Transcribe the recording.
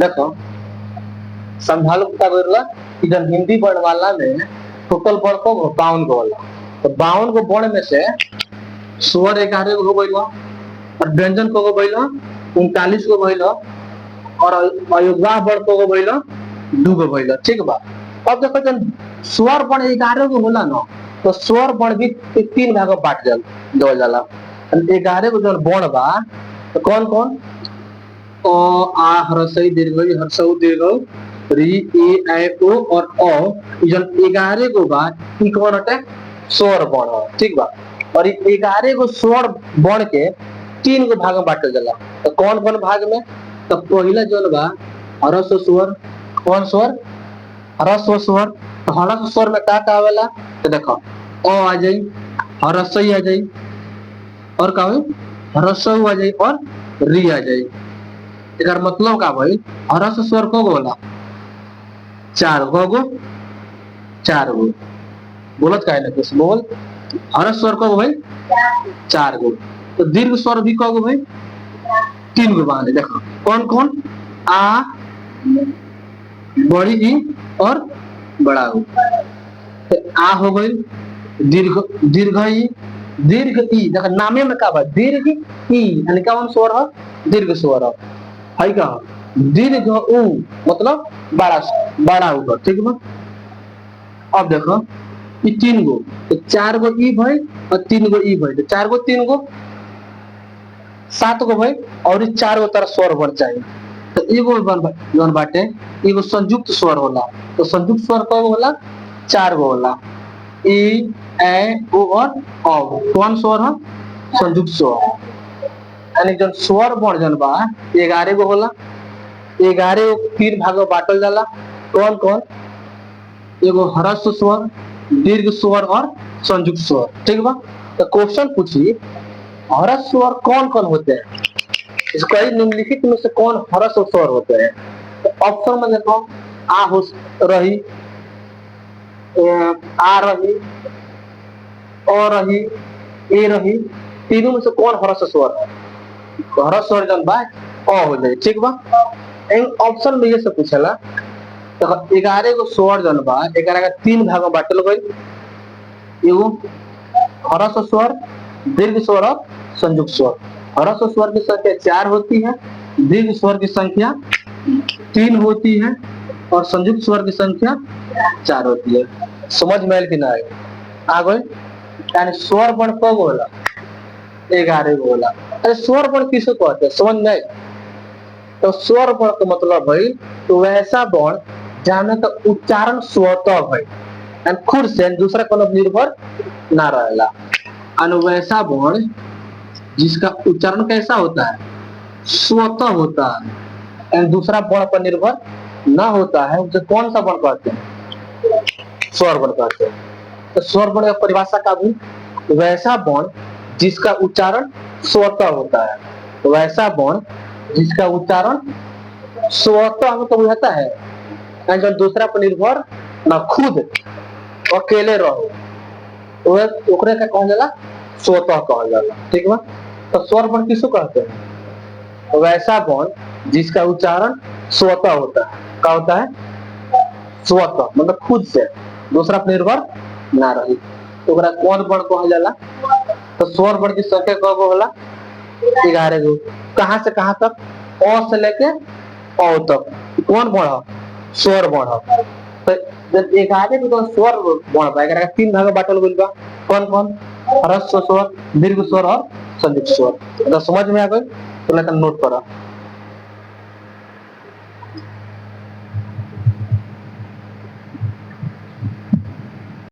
देखो संभालो क्या बोला कि जब हिंदी वर्णमाला में टोटल वर्ण को 52 गो होला, तो 52 गो वर्ण में से स्वर 11 गो भइल और व्यंजन को भइल 39 गो भइल और अयोग्य वर्ण को भइल 2 गो भइल। ठीक बा। अब देखो जब स्वर वर्ण 11 गो होला ना, तो स्वर वर्ण भी 3 भाग में बांट देवल जाला। 11 गो जब वर्ण बा तो कौन कौन? अ आ ह्रस्व दीर्घ ह्रस्व दीर्घ री ए ऐ ओ और अ, ई जन 11 गो बा ई कौन हटे? स्वर वर्ण। ठीक बा। और ई 11 गो स्वर वर्ण के 3 गो भाग में बांटल जाला। तो कौन कौन भाग में? तो पहला जौन बा ह्रस्व स्वर। कौन स्वर? ह्रस्व स्वर। तो ह्रस्व स्वर में का आवेला? तो देखो अ आ जाई, ह्रस्व आ जाई और का होई? ह्रस्व आ जाई और री आ जाई। एकर मतलब का भाई? ह्रस्व स्वर को होला 4 गो, 4 गो। बोलत काहे ना कुछ बोल। ह्रस्व स्वर को भाई 4 गो। तो दीर्घ स्वर भी को भाई 3 गो बाने। देखो कौन कौन? आ, बड़ी ई और बड़ा ऊ। तो आ हो गई दीर्घ, दीर्घ ई, दीर्घ ई। देखो नामे में का बा? दीर्घ ई यानी कौन स्वर है? दीर्घ स्वर है का? दीर्घ ऊ मतलब बड़ा बड़ा ऊ। ठीक बा। अब देखो ये 3 गो, तो 4 गो ई भाई और 3 गो ई भाई, तो 4 गो 3 गो 7 गो भाई और ये 4 गो तरह स्वर बढ़ चाहिए। तो एगो जौन बाटे एगो संयुक्त स्वर होला। तो संयुक्त स्वर कब होला? 4 गो होला। ई ऐ ओ और औ। कौन स्वर है? संयुक्त स्वर। यानी जन स्वर वर्ण जन बा 11 गो होला। 11 गो 3 भाग में बांटल जाला। कौन कौन? एगो ह्रस्व स्वर, दीर्घ स्वर और संयुक्त स्वर। ठीक बा। तो क्वेश्चन पूछी ह्रस्व स्वर कौन कौन होते हैं? इसको निम्नलिखित में से कौन ह्रस्व स्वर होते हैं? तो ऑप्शन में देखो आ हो रही, आ रही, अ रही, ए रही, तीनों में से कौन ह्रस्व स्वर है? ह्रस्व स्वर जन बा अ हो जाए। ठीक बा। ऑप्शन में ये से पूछेला। तो 11 गो स्वर जन बा 11 का 3 भाग में बांटल गई। एगो ह्रस्व स्वर, दीर्घ स्वर और संयुक्त स्वर। ह्रस्व स्वर की संख्या 4 होती है, दीर्घ स्वर की संख्या 3 होती है और संयुक्त स्वर की संख्या 4 होती है। समझ में आयल कि ना आयल? आ गई। यानी स्वर वर्ण कब होला? 11 गो होला। अरे स्वर वर्ण किसको कहते हैं? समझ में आयल? तो स्वर वर्ण का मतलब भाई तो वैसा वर्ण जहाँ का उच्चारण स्वतः है, खुद से दूसरा कोनो निर्भर ना रहेला। वैसा वर्ण जिसका उच्चारण कैसा होता है? स्वतः होता है, दूसरा वर्ण पर निर्भर ना होता है, उसे कौन सा वर्ण कहते हैं? स्वर वर्ण कहते हैं। तो स्वर वर्ण की परिभाषा का भी वैसा वर्ण जिसका उच्चारण स्वतः होता है। तो वैसा वर्ण जिसका उच्चारण स्वतः मतलब होता है, जो दूसरा पर निर्भर ना, खुद अकेले रहो, ओकरे का कहल जाला स्वतः कहल जाला। ठीक बा। तो स्वर वर्ण किसको कहते हैं? तो वैसा वर्ण जिसका उच्चारण स्वतः होता है। क्या होता है? स्वतः मतलब खुद से, दूसरा पर निर्भर ना रही, तो ओकरा कौन वर्ण कहल जाला? तो स्वर वर्ण की संख्या कब होला? 11 गो। कहां से कहां तक? अ से लेके औ तक। कौन वर्ण? स्वर वर्ण। तो जब 11 गो स्वर वर्ण बा 11 का 3 भाग में बांटल गइल बा। कौन कौन? ह्रस्व स्वर, दीर्घ स्वर और संयुक्त स्वर। तो समझ में आ गई? तो लेकर नोट करा।